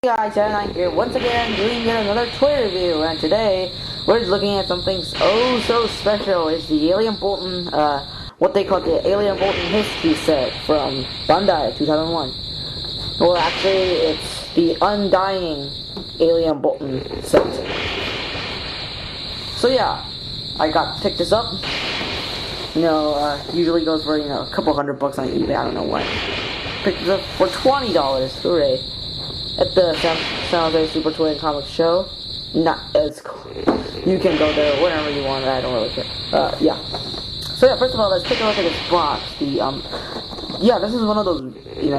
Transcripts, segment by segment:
Hey guys, I'm here once again doing yet another toy review, and today we're looking at something so special. It's the Alien Bolton, what they call the Alien Bolton History Set from Bandai 2001. Well, actually, it's the Undying Alien Bolton set. So yeah, I picked this up. Usually goes for, a couple $100 on eBay, I don't know what. Picked this up for $20, hooray. At the San Jose Super Toy and Comics Show. Not as cool. You can go there whenever you want, I don't really care. Yeah. So yeah, first of all, let's take a look at this box. This is one of those,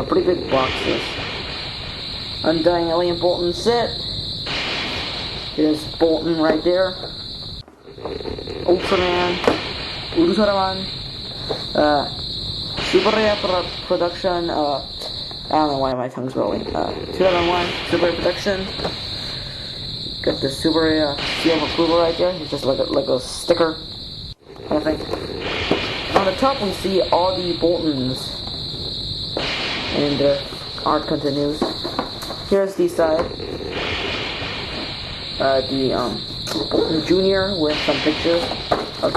pretty big boxes. Undying Alien Bolton set. Here's Bolton right there. Ultraman. Super Rare Production, I don't know why my tongue's rolling. 2001 Super Rare Production. Got the Super Rare seal of approval right there. It's just like a sticker kind of thing. On the top we see all the Boltons, and their art continues. Here's the side. The Bolton Jr. with some pictures of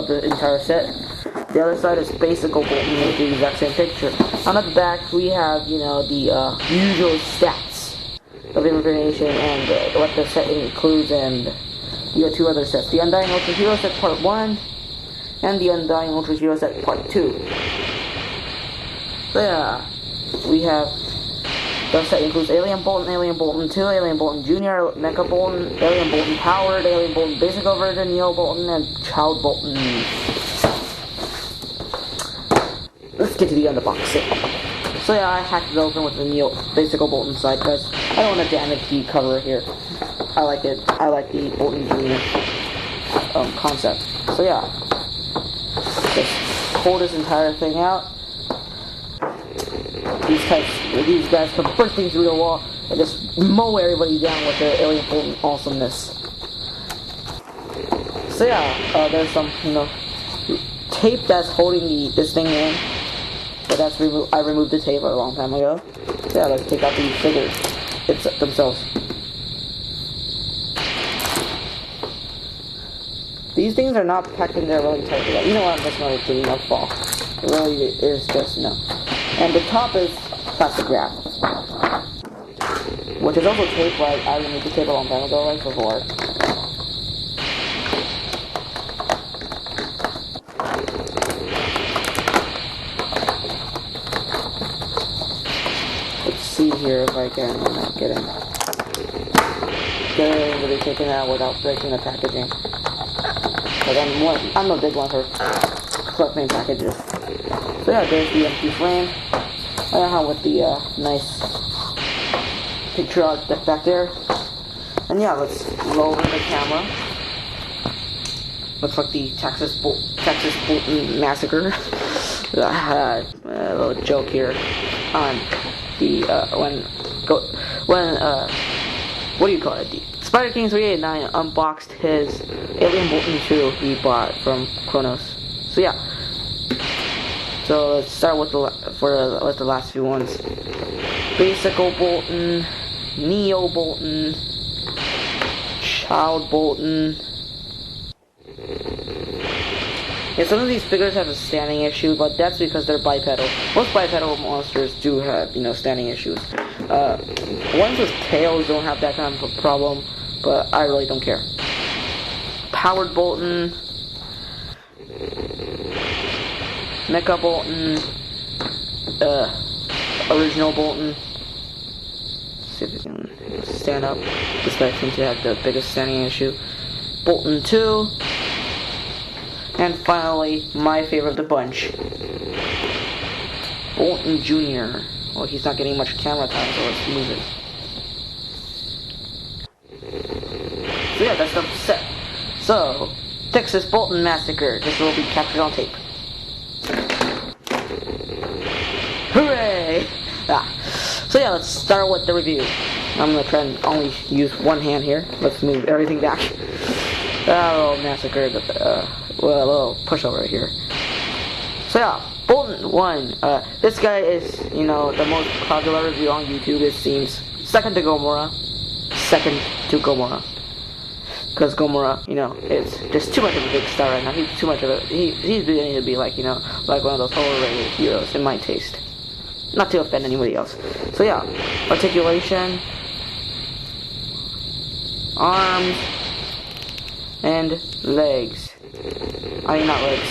the entire set. The other side is basic Bolton with the exact same picture. On the back, we have, the usual stats of information and what the set includes, and two other sets. The Undying Ultra Hero Set Part 1 and the Undying Ultra Hero Set Part 2. So yeah, we have the set includes Alien Bolton 2, Alien Bolton Jr., Mecha Bolton, Alien Bolton Powered, Alien Bolton Basic Version, Neo Bolton, and Child Bolton. Let's get to the unboxing. So yeah, I hacked it open with the Neo Basic Bolton side because I don't want to damage the cover here. I like it. I like the Bolton Jr. Concept. So yeah, just pull this entire thing out. These guys come bursting through the wall and just mow everybody down with their Alien Bolton awesomeness. So yeah, there's some tape that's holding this thing in. But I removed the tape a long time ago. So yeah, let's take out the figures themselves. These things are not packed in there really tightly. You know what? I'm just not doing a fall. It really is just And the top is plastic wrap, which is also tape. Right? I removed the tape a long time ago, right before. See here if I can get everybody taken out without breaking the packaging. But I'm no big one for collecting packages. So yeah, there's the empty frame. With the nice picture art back there. And yeah, let's lower the camera. Looks like the Texas Bolton Massacre. A little joke here on the what do you call it? The Spider King 389 unboxed his Alien Bolton 2 he bought from Kronos. So yeah. So let's start with the last few ones. Basic Bolton, Neo Bolton, Child Bolton. Yeah, some of these figures have a standing issue, but that's because they're bipedal. Most bipedal monsters do have, standing issues. Ones with tails don't have that kind of a problem, but I really don't care. Powered Bolton, Mecha Bolton, Original Bolton. Let's see if we can stand up. This guy seems to have the biggest standing issue. Bolton 2. And finally, my favorite of the bunch, Bolton Jr. Well, he's not getting much camera time, so let's move it. So yeah, that's the set. So, Texas Bolton Massacre. This will be captured on tape. Hooray! So yeah, let's start with the review. I'm going to try and only use one hand here. Let's move everything back. A little massacre, a little pushover here. So yeah, Bolton 1. This guy is, the most popular review on YouTube, it seems. second to Gomorrah. Because Gomorrah, you know, it's just too much of a big star right now. He's too much of a... He's beginning to be like, you know, like one of those overrated heroes in my taste. Not to offend anybody else. So yeah, articulation, arms, and legs. I mean, not legs.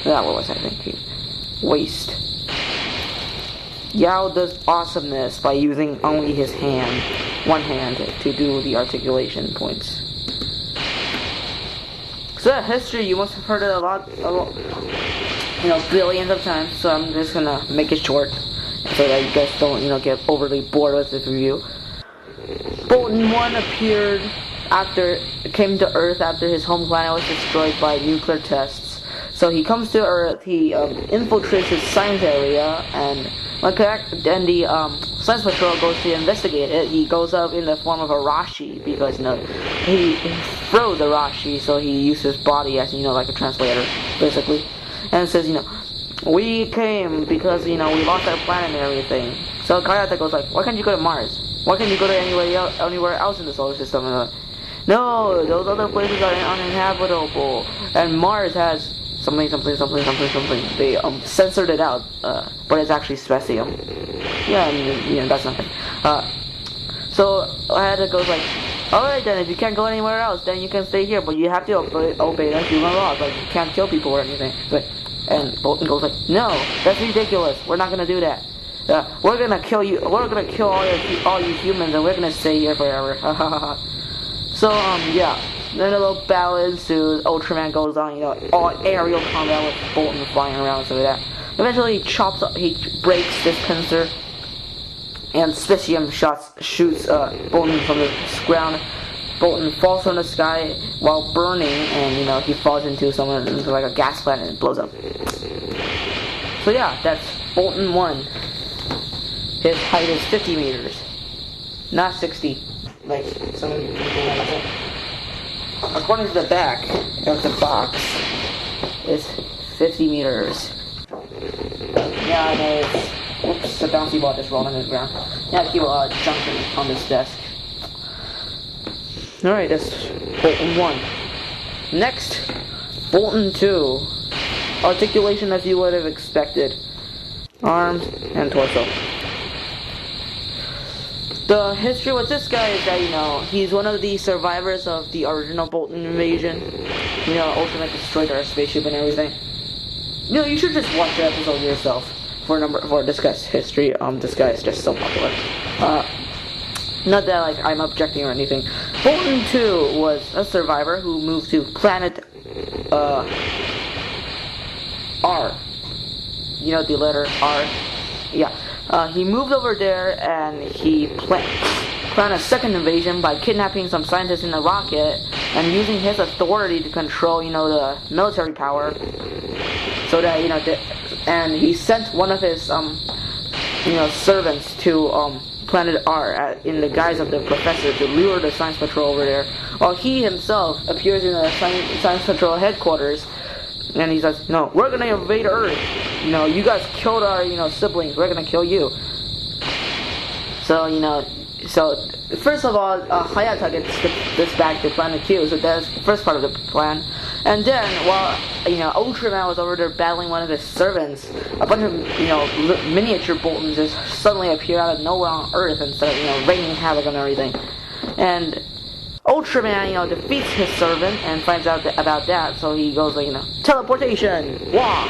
That was, I think. Waist. Yao does awesomeness by using only his hand, one hand, to do the articulation points. So that history, you must have heard it a lot, you know, billions of times, so I'm just gonna make it short, so that you guys don't, you know, get overly bored with this review. Bolton 1 came to Earth after his home planet was destroyed by nuclear tests. So he comes to Earth, he infiltrates his science area, and the Science Patrol goes to investigate it. He goes up in the form of a Rashi, because, you know, he froze the Rashi, so he used his body as, you know, like a translator, basically. And it says, you know, we came because, you know, we lost our planet and everything. So Kayata goes like, why can't you go to Mars? Why can't you go to anywhere else in the solar system? And like, no, those other places are uninhabitable. And Mars has something. They censored it out, but it's actually specium. Yeah, and, you know, that's nothing. So Kayata goes like, alright then, if you can't go anywhere else, then you can stay here, but you have to obey the human laws. Like, you can't kill people or anything. But, and Bolton goes like, no, that's ridiculous. We're not gonna do that. We're gonna kill you. We're gonna kill all you humans, and we're gonna stay here forever. So yeah. Then a little battle ensues. Ultraman goes on, you know, all aerial combat with Bolton flying around, so that. Eventually, he breaks this pincer, and specium shoots Bolton from the ground. Bolton falls from the sky while burning, and, you know, he falls into like a gas plant and it blows up. So yeah, that's Bolton 1. His height is 50 meters, not 60, like some of you people have said. According to the back of the box, it's 50 meters. Yeah, I know it's... Oops, the bouncy ball just rolled on the ground. Yeah, keep jumping on this desk. Alright, that's Bolton 1. Next, Bolton 2. Articulation as you would have expected. Arms and torso. The history with this guy is that, you know, he's one of the survivors of the original Bolton invasion. You know, Ultraman destroyed our spaceship and everything. You know, you should just watch the episode yourself for this guy's history. This guy is just so popular. Not that, like, I'm objecting or anything. Bolton 2 was a survivor who moved to planet R. You know, the letter R? Yeah. He moved over there and he planned a second invasion by kidnapping some scientists in a rocket and using his authority to control, you know, the military power. So that, you know, and he sent one of his, you know, servants to planet R in the guise of the professor to lure the Science Patrol over there, while he himself appears in the Science Patrol headquarters. And he says, no, we're gonna invade Earth. You know, you guys killed our, you know, siblings. We're gonna kill you. So, you know, first of all, Hayata gets this back to Planet Q. So that's the first part of the plan. And then, while, you know, Ultraman was over there battling one of his servants, a bunch of, you know, miniature Boltons just suddenly appear out of nowhere on Earth and start, you know, raining havoc on everything. And Ultraman, you know, defeats his servant and finds out about that, so he goes like, you know, teleportation, wah!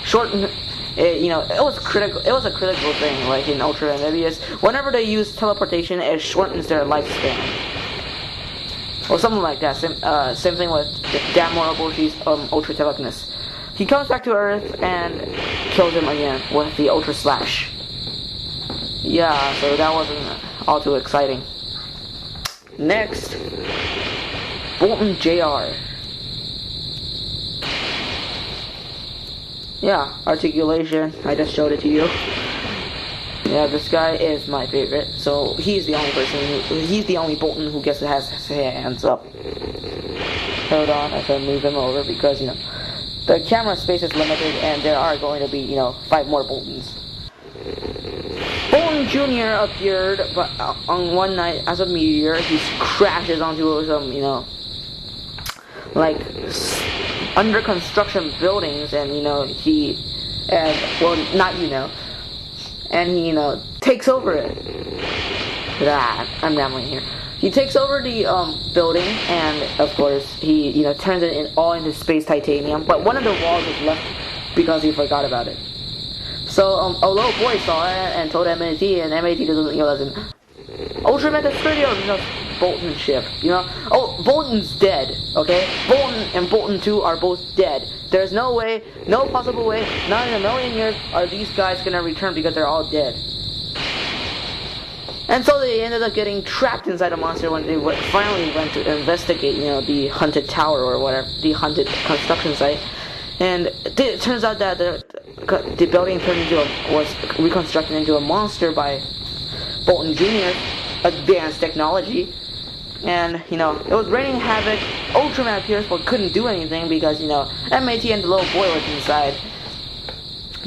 Shorten, you know, it was a critical thing, like in Ultraman, maybe it's, whenever they use teleportation, it shortens their lifespan. Or something like that, same thing with Damora Boshi's Ultra Telekiness. He comes back to Earth and kills him again with the Ultra Slash. Yeah, so that wasn't all too exciting. Next, Bolton Jr. Yeah, articulation, I just showed it to you. Yeah, this guy is my favorite, so he's the only Bolton who has his hands up. Hold on, I can move him over because, you know, the camera space is limited and there are going to be, you know, 5 more Boltons. Bolton Jr. appeared, but on one night as a meteor, he crashes onto some, like under construction buildings, and and he takes over it. I'm rambling here. He takes over the building, and of course he turns it all into space titanium. But one of the walls is left because he forgot about it. So a little boy saw it and told MAT, and MAT doesn't. Ultraman destroyed Bolton's ship. Oh, Bolton's dead. Okay, Bolton and Bolton 2 are both dead. There's no way, no possible way, not in a million years are these guys gonna return because they're all dead. And so they ended up getting trapped inside a monster when they finally went to investigate, the haunted tower or whatever, the haunted construction site. And it turns out that the building was reconstructed into a monster by Bolton Jr.'s advanced technology. And, it was raining havoc. Ultraman appears but couldn't do anything because, MAT and the little boy was inside.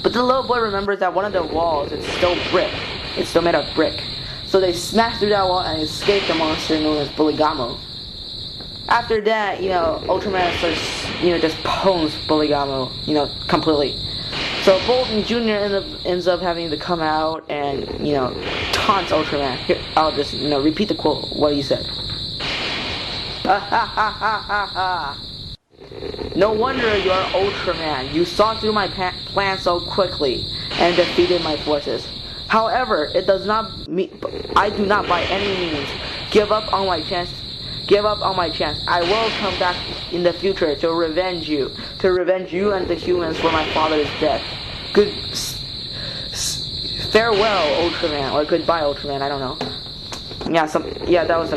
But the little boy remembers that one of the walls is still brick. It's still made of brick. So they smash through that wall and escape the monster known as Bulligamo. After that, Ultraman starts, just pwns Bulligamo, completely. So Bolton Jr. ends up having to come out and, taunts Ultraman. Here, I'll just, repeat the quote, what he said. Ha ha ha ha ha ha. No wonder you're Ultraman. You saw through my plan so quickly and defeated my forces. However, it does not I do not by any means give up on my chance. I will come back in the future to revenge you and the humans for my father's death. Farewell, Ultraman, or goodbye, Ultraman. I don't know. That was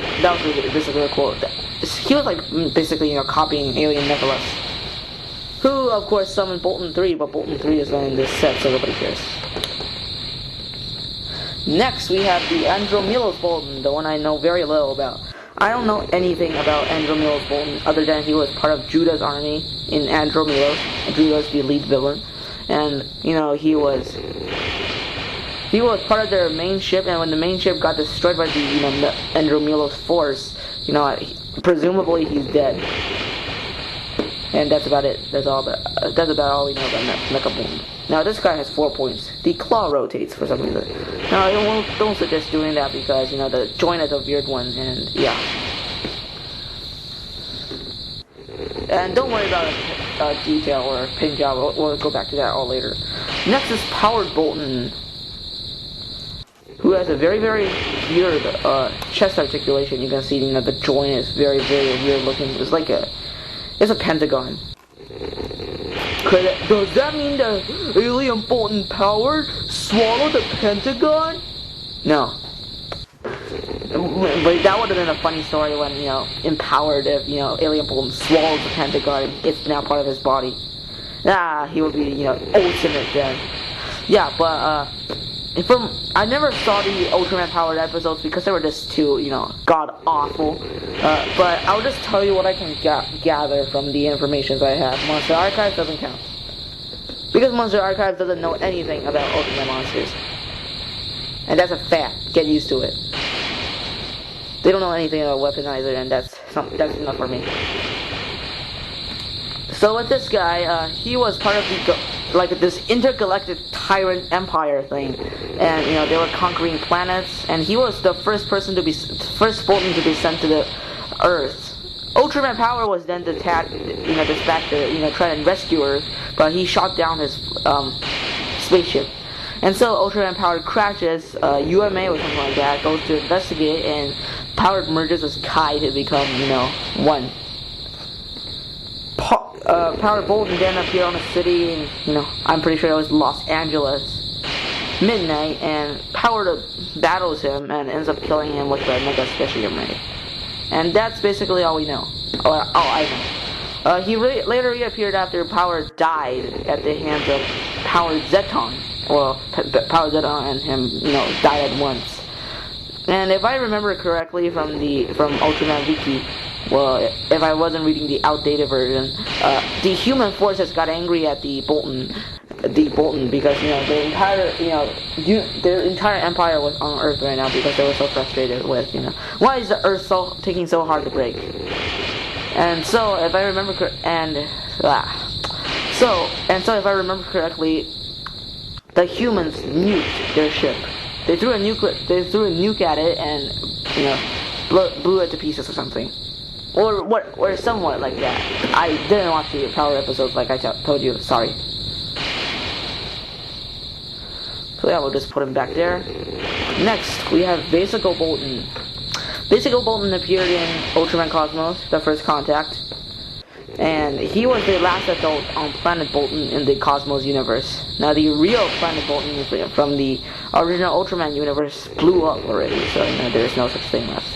basically a quote. He was like basically copying Alien Nicholas, who of course summoned Bolton 3, but Bolton 3 is not in this set, so nobody cares. Next, we have the Andromelos Bolton, the one I know very little about. I don't know anything about Andromelos Bolton other than he was part of Judah's army in Andromelos. Judah's the lead villain, and he was part of their main ship. And when the main ship got destroyed by the Andromelos force, presumably he's dead. And that's about it. That's about all we know about Mecha Bolton. Now this guy has 4 points. The claw rotates for some reason. Now I don't suggest doing that because the joint is a weird one, and yeah. And don't worry about detail or pin job. We'll go back to that all later. Next is Powered Bolton, who has a very, very weird chest articulation. You can see the joint is very, very weird looking. It's a pentagon. Does that mean that Alien Bolton Powered swallowed the Pentagon? No. But that would have been a funny story when, empowered if, Alien Bolton swallows the Pentagon and it's now part of his body. He would be, ultimate then. Yeah, but, I never saw the Ultraman Powered episodes because they were just too, god-awful. But I'll just tell you what I can gather from the information I have. Monster Archive doesn't count. Because Monster Archive doesn't know anything about Ultraman monsters. And that's a fact. Get used to it. They don't know anything about Weaponizer, and that's enough for me. So with this guy, he was part of this intergalactic tyrant empire thing, and they were conquering planets, and he was the first Bolton to be sent to the Earth. Ultraman Power was then dispatched to try and rescue Earth, but he shot down his spaceship. And so Ultraman Power crashes, UMA or something like that, goes to investigate, and Powered merges with Kai to become, one. Powered Bolton then appeared on the city, and, I'm pretty sure it was Los Angeles, midnight, and Powered battles him and ends up killing him with the Mega Specium Ray. And that's basically all we know. All I know. He later reappeared after Power died at the hands of Powered Zeton. Well, Powered Zeton and him, died at once. And if I remember correctly from Ultraman Wiki, well, if I wasn't reading the outdated version, the human forces got angry at the Bolton the Bolton, because their entire empire was on Earth right now because they were so frustrated with why is the Earth taking so hard to break. And so if I remember if I remember correctly, the humans nuked their ship. They threw a nuke at it and blew it to pieces or something. Or somewhat like that. I didn't watch the Power episodes like I told you, sorry. So yeah, we'll just put him back there. Next, we have Basico Bolton. Basico Bolton appeared in Ultraman Cosmos, the First Contact. And he was the last adult on Planet Bolton in the Cosmos universe. Now the real Planet Bolton from the original Ultraman universe blew up already, so there's no such thing left.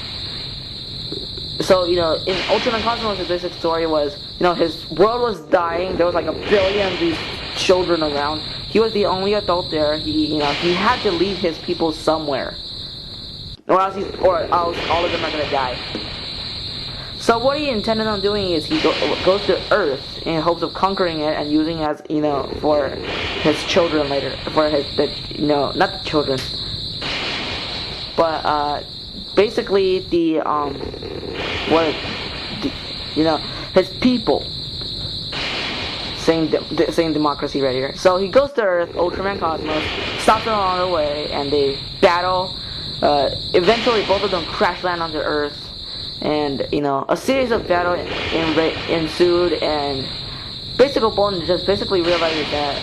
So, in Ultraman Cosmos, the basic story was, his world was dying. There was like 1 billion of these children around. He was the only adult there. He had to lead his people somewhere, or else all of them are gonna die. So what he intended on doing is he goes to Earth in hopes of conquering it and using it as for his children later, for not the children, but basically his people. Saying democracy right here. So he goes to Earth, Ultraman Cosmos, stops them along the way, and they battle. Eventually, both of them crash land onto Earth, and a series of battles ensued. And Basico Bolton just basically realizes that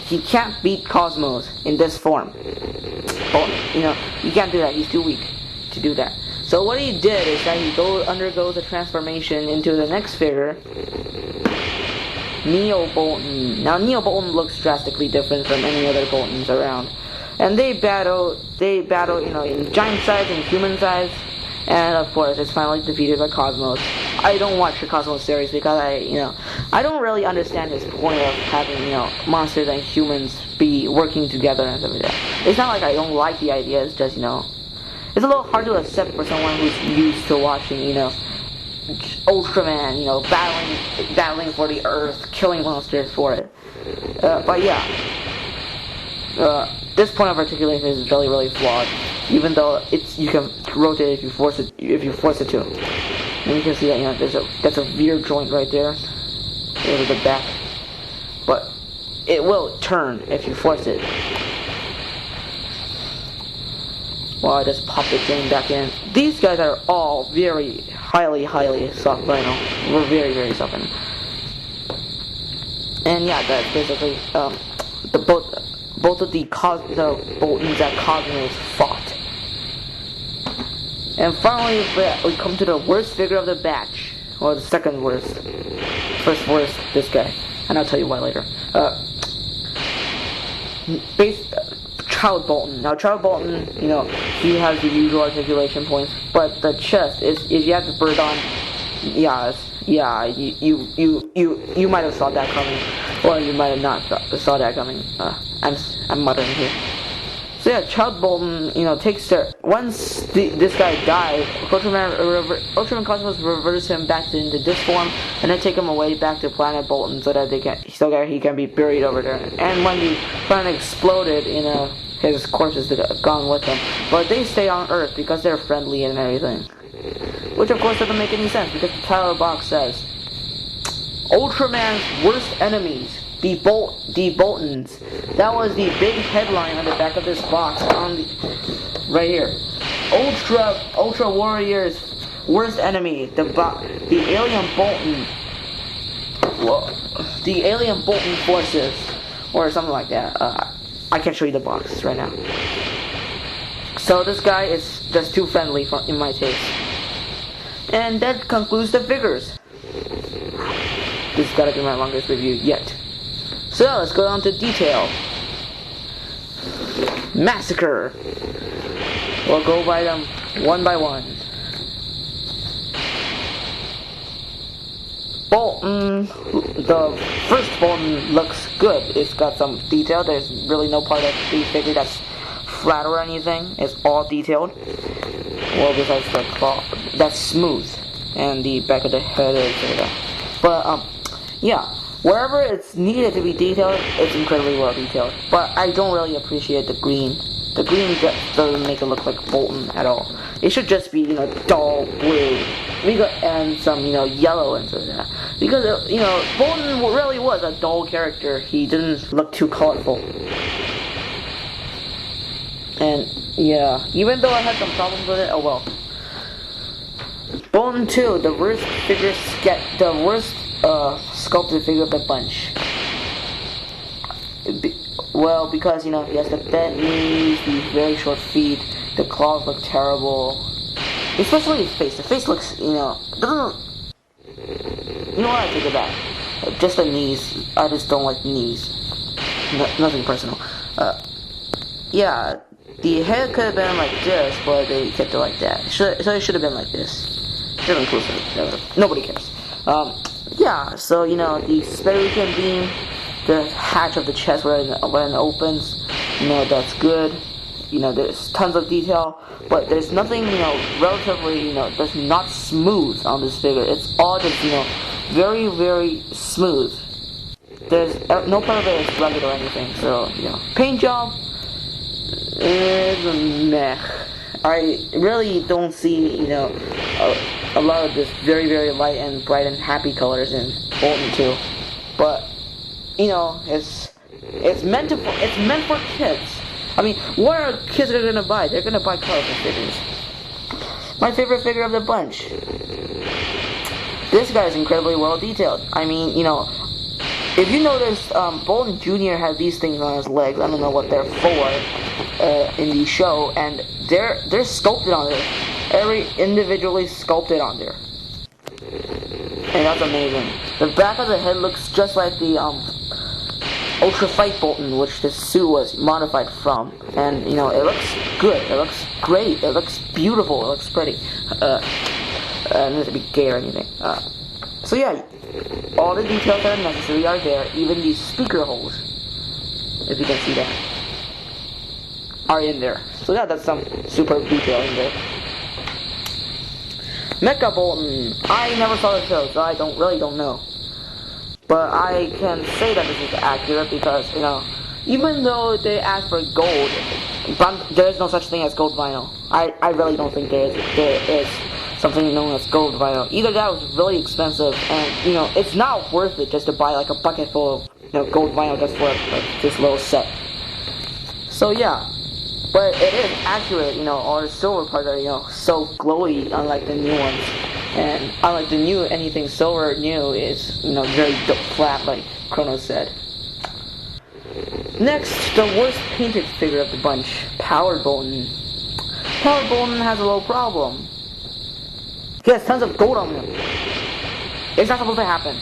he can't beat Cosmos in this form. Bolton, he can't do that. He's too weak to do that. So what he did is that he undergoes a transformation into the next figure, Neo Bolton. Now Neo Bolton looks drastically different from any other Boltons around, and they battle in giant size and human size, and of course it's finally defeated by Cosmos. I don't watch the Cosmos series because I don't really understand his point of having monsters and humans be working together and stuff like that. It's not like I don't like the idea. It's just it's a little hard to accept for someone who's used to watching Ultraman, battling for the Earth, killing monsters for it. But yeah, this point of articulation is really, really flawed. Even though you can rotate it if you force it to. And you can see that that's a veer joint right there. Over the back, but it will turn if you force it. Well, I just popped the thing back in. These guys are all very highly soft vinyl. We're very, very soft vinyl. And yeah, that's basically both of the Boltons at Cosmos fought. And finally, we come to the worst figure of the batch, or the second worst. First worst, this guy, and I'll tell you why later. Child Bolton. Now, Child Bolton, he has the usual articulation points, but the chest is, if you have the bird on, you might have saw that coming, or you might have not saw that coming. I'm muttering here. So yeah, Child Bolton, takes once this guy dies, Ultraman Cosmos reverses him back into this form, and then take him away back to Planet Bolton so that he can be buried over there. And when the planet exploded, his corpse is gone with him. But they stay on Earth because they're friendly and everything. Which of course doesn't make any sense because the title of the box says Ultraman's worst enemies, the Boltons. That was the big headline on the back of this box right here. Ultra Warrior's worst enemy, the alien Bolton. Whoa. The alien Bolton forces, or something like that. I can't show you the box right now. So this guy is just too friendly in my taste. And that concludes the figures. This has got to be my longest review yet. So let's go on to detail. Massacre. We'll go by them one by one. Bolton, the first Bolton looks good. It's got some detail. There's really no part of the figure that's flat or anything. It's all detailed. Well, besides the claw, that's smooth, and the back of the head is. But yeah, Wherever it's needed to be detailed, it's incredibly well detailed. But I don't really appreciate the green. The green just doesn't make it look like Bolton at all. It should just be, dull blue. And some, yellow into that. Because, Bolton really was a dull character. He didn't look too colorful. And, yeah, even though I had some problems with it, oh well. Bolton 2, the worst sculpted figure of the bunch. Well, because, he has the bent knees, the very short feet, the claws look terrible. Especially his face. The face looks, doesn't... You know what, I take it back. Just the knees. I just don't like knees. Nothing personal. Yeah, the head could have been like this, but they kept it like that. So it should have been like this. Should have been closer. Nobody cares. Yeah, so, the Spederican beam, the hatch of the chest when it opens, that's good. There's tons of detail, but there's nothing, relatively, that's not smooth on this figure. It's all just, very, very smooth. There's no part of it is rugged or anything, so, paint job is meh. I really don't see, a lot of this very, very light and bright and happy colors in Bolton 2. But, it's meant for kids. I mean, what are kids gonna buy? They're gonna buy colorful figures. My favorite figure of the bunch. This guy is incredibly well detailed. I mean, if you notice, Bolton Jr. has these things on his legs. I don't know what they're for in the show, and they're sculpted on there. Every individually sculpted on there. And that's amazing. The back of the head looks just like the Ultra Fight Bolton, which this suit was modified from. And, it looks good. It looks great. It looks beautiful. It looks pretty. Not to be gay or anything. So yeah, all the details that are necessary are there. Even these speaker holes, if you can see that, are in there. So yeah, that's some super detail in there. Mecha Bolton. I never saw the show, so I really don't know. But I can say that this is accurate because, even though they asked for gold, there is no such thing as gold vinyl. I really don't think there is something known as gold vinyl. Either that was really expensive, and, it's not worth it just to buy, like, a bucket full of, gold vinyl just for, like, this little set. So, yeah. But it is accurate, all the silver parts are, so glowy, unlike the new ones. And unlike the new, anything silver new is, very flat, like Chrono said. Next, the worst painted figure of the bunch, Powered Bolton. Powered Bolton has a little problem. He has tons of gold on him. It's not supposed to happen.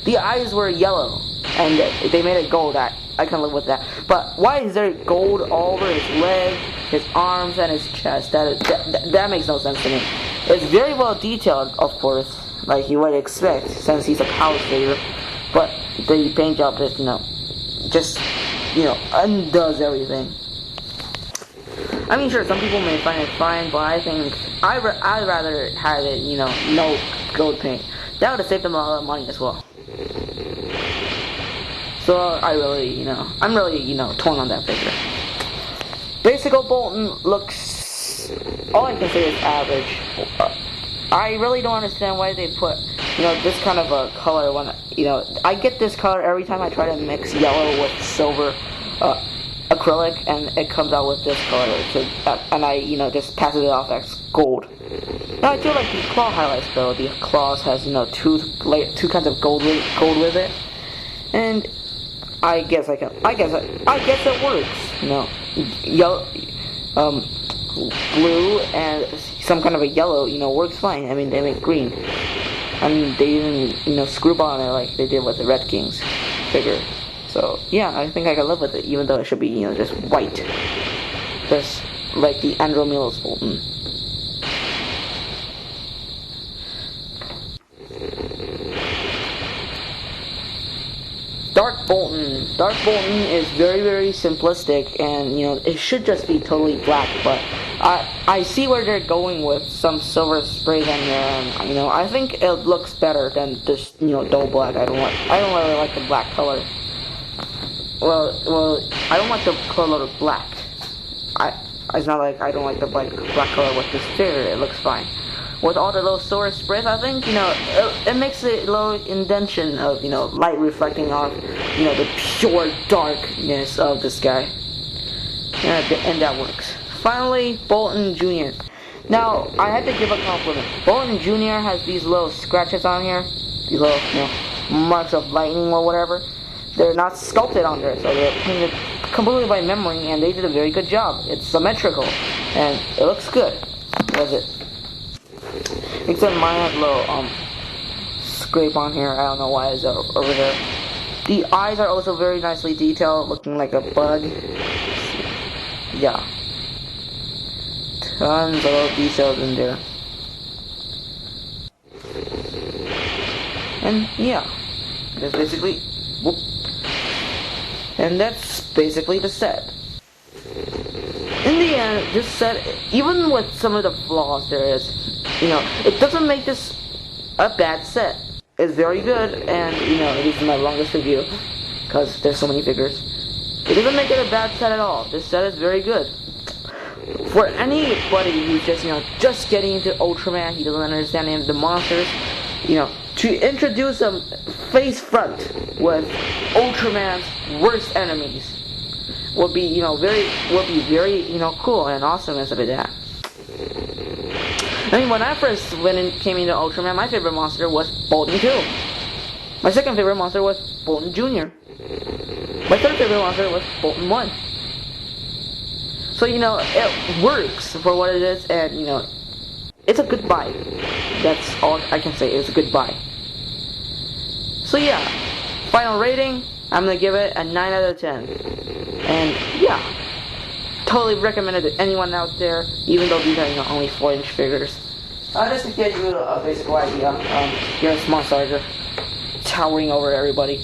The eyes were yellow, and they made it gold. I can live with that. But why is there gold all over his leg, his arms, and his chest? That makes no sense to me. It's very well detailed, of course, like you would expect, since he's a power figure. But the paint job just undoes everything. I mean, sure, some people may find it fine, but I think I'd rather have it, no gold paint. That would have saved them a lot of money as well. So I'm really, torn on that figure. Basic Bolton looks, all I can say is average. I really don't understand why they put, this kind of a color when, I get this color every time I try to mix yellow with silver acrylic, and it comes out with this color, and I, just passes it off as gold. Now I do like the claw highlights though. The claws has, two kinds of gold with it, and I guess it works. Yellow, blue and some kind of a yellow, works fine. I mean, they make green. I mean, they even, screw on it like they did with the Red King's figure. So, yeah, I think I can live with it, even though it should be, just white. Just like the Andromelos Bolton. Dark Bolton. Dark Bolton is very, very simplistic, and it should just be totally black. But I see where they're going with some silver sprays on there, and I think it looks better than just dull black. I don't really like the black color. Well, I don't like the color black. It's not like I don't like the black color with this figure. It looks fine. With all the little silver sprays, I think it makes a little indentation of light reflecting off the pure darkness of this guy, and that works. Finally, Bolton Jr. Now I had to give a compliment. Bolton Jr. has these little scratches on here, these little marks of lightning or whatever. They're not sculpted on there, so they're painted completely by memory, and they did a very good job. It's symmetrical, and it looks good. Does it? Except mine has a little scrape on here. I don't know why it's over there. The eyes are also very nicely detailed, looking like a bug. Yeah. Tons of little details in there. And yeah. That's basically and that's basically the set. In the end, this set, even with some of the flaws there is, it doesn't make this a bad set. It's very good, and it is my longest review because there's so many figures. It doesn't make it a bad set at all. This set is very good. For anybody who's just getting into Ultraman, he doesn't understand any of the monsters, to introduce them face front with Ultraman's worst enemies would be very cool and awesome instead of that. I mean, when I first came into Ultraman, my favorite monster was Bolton 2. My second favorite monster was Bolton Jr. My third favorite monster was Bolton 1. So it works for what it is, and it's a good buy. That's all I can say. It's a good buy. So yeah, final rating, I'm gonna give it a 9 out of 10. And yeah, totally recommend it to anyone out there, even though these are only 4-inch figures. Just to get you a basic idea, here's Small Sarger towering over everybody.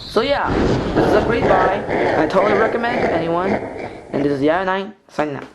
So yeah, this is a great buy. I totally recommend it to anyone. And this is the 9 signing out.